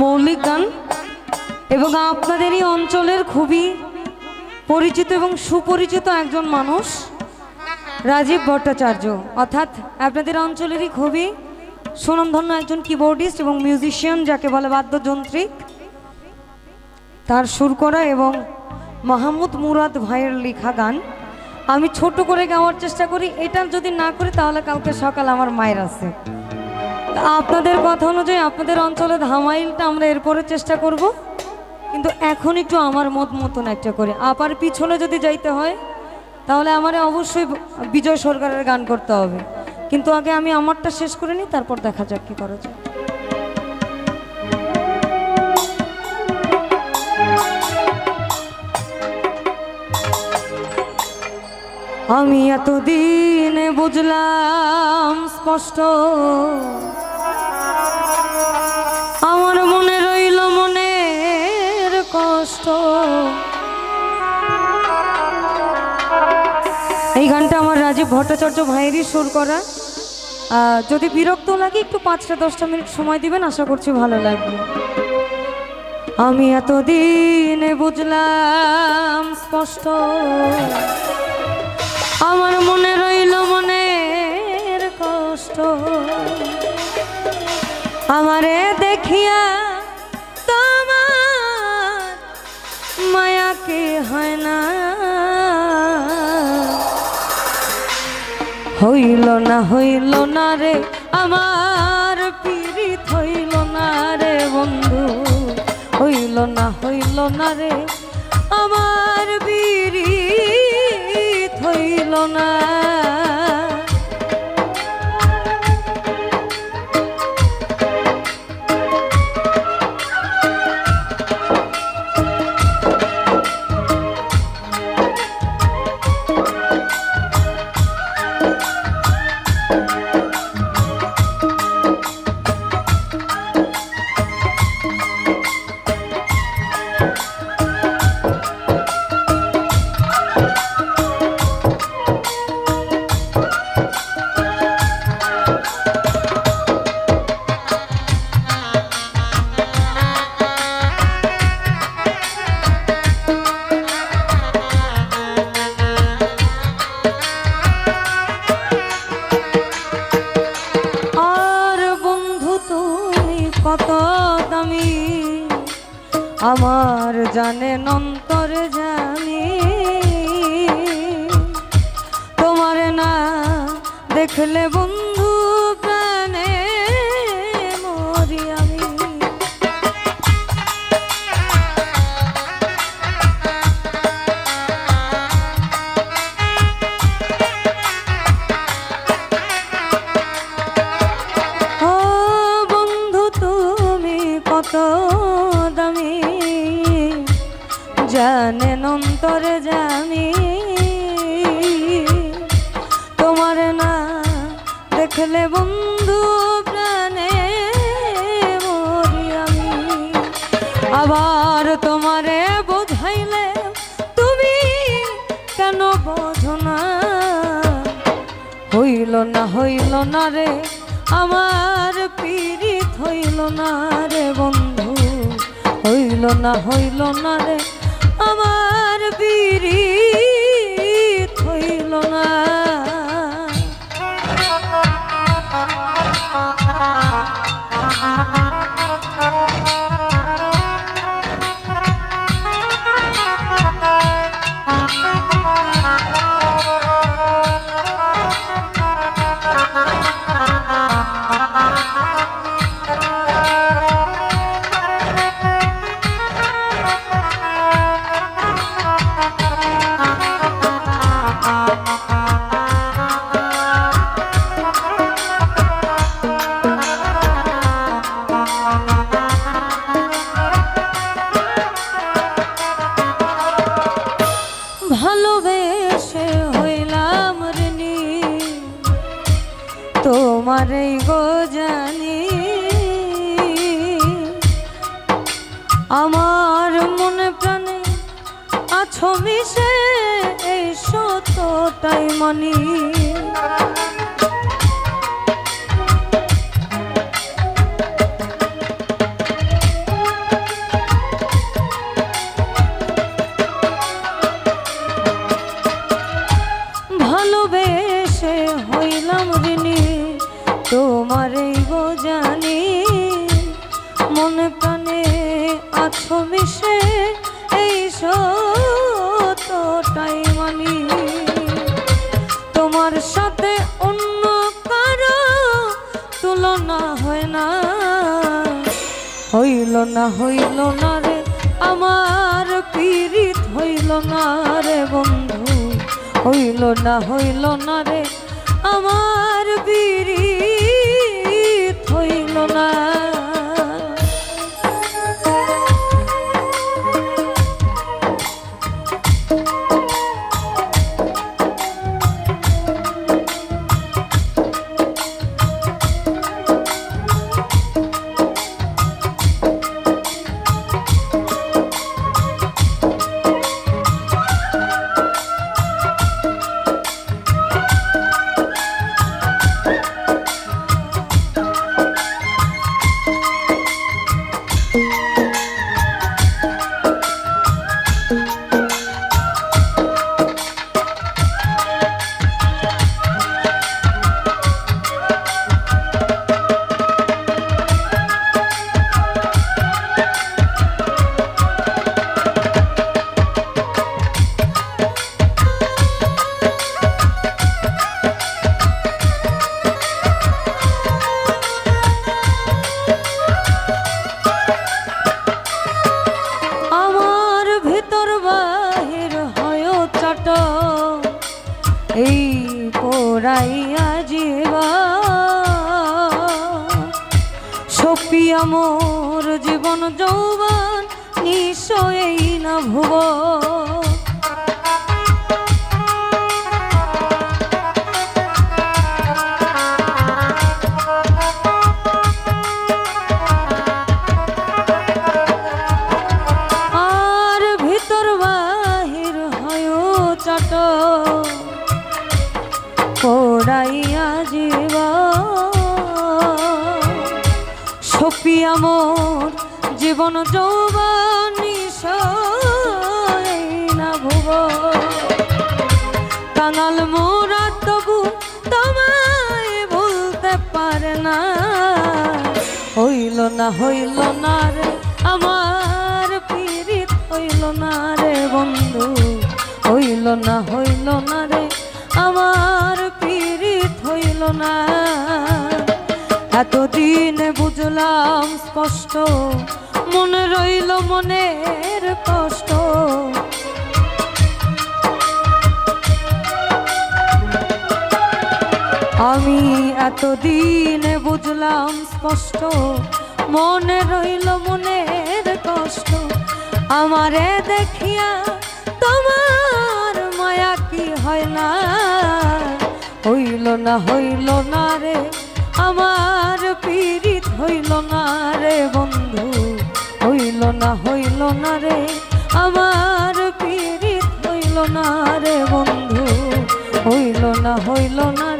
মৌলিক গান এবং আপনাদেরই অঞ্চলের খুবই পরিচিত এবং সুপরিচিত একজন মানুষ রাজীব ভট্টাচার্য, অর্থাৎ আপনাদের অঞ্চলেরই খুবই সুনামধন্য একজন কিবোর্ডিস্ট এবং মিউজিশিয়ান, যাকে বলে বাদ্যযন্ত্রিক, তার সুর করা এবং মাহমুদ মুরাদ ভাইয়ের লেখা গান আমি ছোট করে গাওয়ার চেষ্টা করি। এটা যদি না করি তাহলে কালকে সকাল আমার মায়ের আছে। আপনাদের কথা অনুযায়ী আপনাদের অঞ্চলে ধামাইলটা আমরা এরপরে চেষ্টা করব, কিন্তু এখন একটু আমার মতন একটা করে। আবার পিছনে যদি যাইতে হয় তাহলে আমার অবশ্যই বিজয় সরকারের গান করতে হবে, কিন্তু আগে আমি আমারটা শেষ করে নিই, তারপর দেখা যাক কি করা যায়। আমি এতদিনে বুঝলাম স্পষ্ট, আমার মনে রইল মনের কষ্ট। এই গানটা আমার রাজীব ভট্টাচার্য ভাইয়েরই সুর করা। যদি বিরক্ত লাগে একটু 5-10 মিনিট সময় দিবেন, আশা করছি ভালো লাগবে। আমি এতদিনে বুঝলাম স্পষ্ট, আমার মনে রইল মনের কষ্ট। আমারে দেখিয়া তোমার মায়া কি হয় না, হইল না রে আমার পীড়িত, হইল না রে বন্ধু, হইল না রে আমার পীড়িত, হইল না। কত দামি আমার জানেন অন্তরে জানি, তোমার না দেখলে বন্ধু প্রাণে মরি আমি। কত দামি জানেন অন্তরে জানি, তোমার না দেখলে বন্ধু প্রাণে মরি আমি। আবার তোমারে বোঝাইলে তুমি কেন বোঝো না, হইল না রে আমার পীড়িত, হইল না রে বন্ধু, হইল না রে আমার পীড়িত, হইল না। ভালোবেসে হইলাম ঋণী তোমারে গো জানি, আমার মনে প্রাণে আছো মিশে এই সত্যটাই মানি। মনে প্রাণে আছো মিশে এই সত্যটাই মানি। তোমার সাথে অন্য কারো তুলনা হয় না, হইল না রে আমার পীড়িত হইল না রে বন্ধু, হইল না রে আমার পীড়িত হইল না। এই পোড়াইয়া জীবা সপিয়া মোর জীবন যৌবন নিশ্চয়ই না ভুব। আর ভিতর বাহির হয় চাট পোড়াইয়া জীবা সপিয়া মোর জীবন যৌবন নিশ্চয়ই না ভুব। কাঙাল মোরা তবু তোমায় ভুলতে পারে না, হইল না রে আমার পীড়িত হইল না রে বন্ধু, হইল না রে আমার পীড়িত হইল না। এতদিন বুঝলাম স্পষ্ট মনে রইল মনের কষ্ট, আমি এতদিন বুঝলাম স্পষ্ট মনে রইল মনের কষ্ট। আমারে দেখিয়া তোমার মায়া কি হয় না, হইল না রে আমার পীড়িত হইল না রে বন্ধু, হইল না রে আমার পীড়িত হইল না রে বন্ধু, হইল না রে।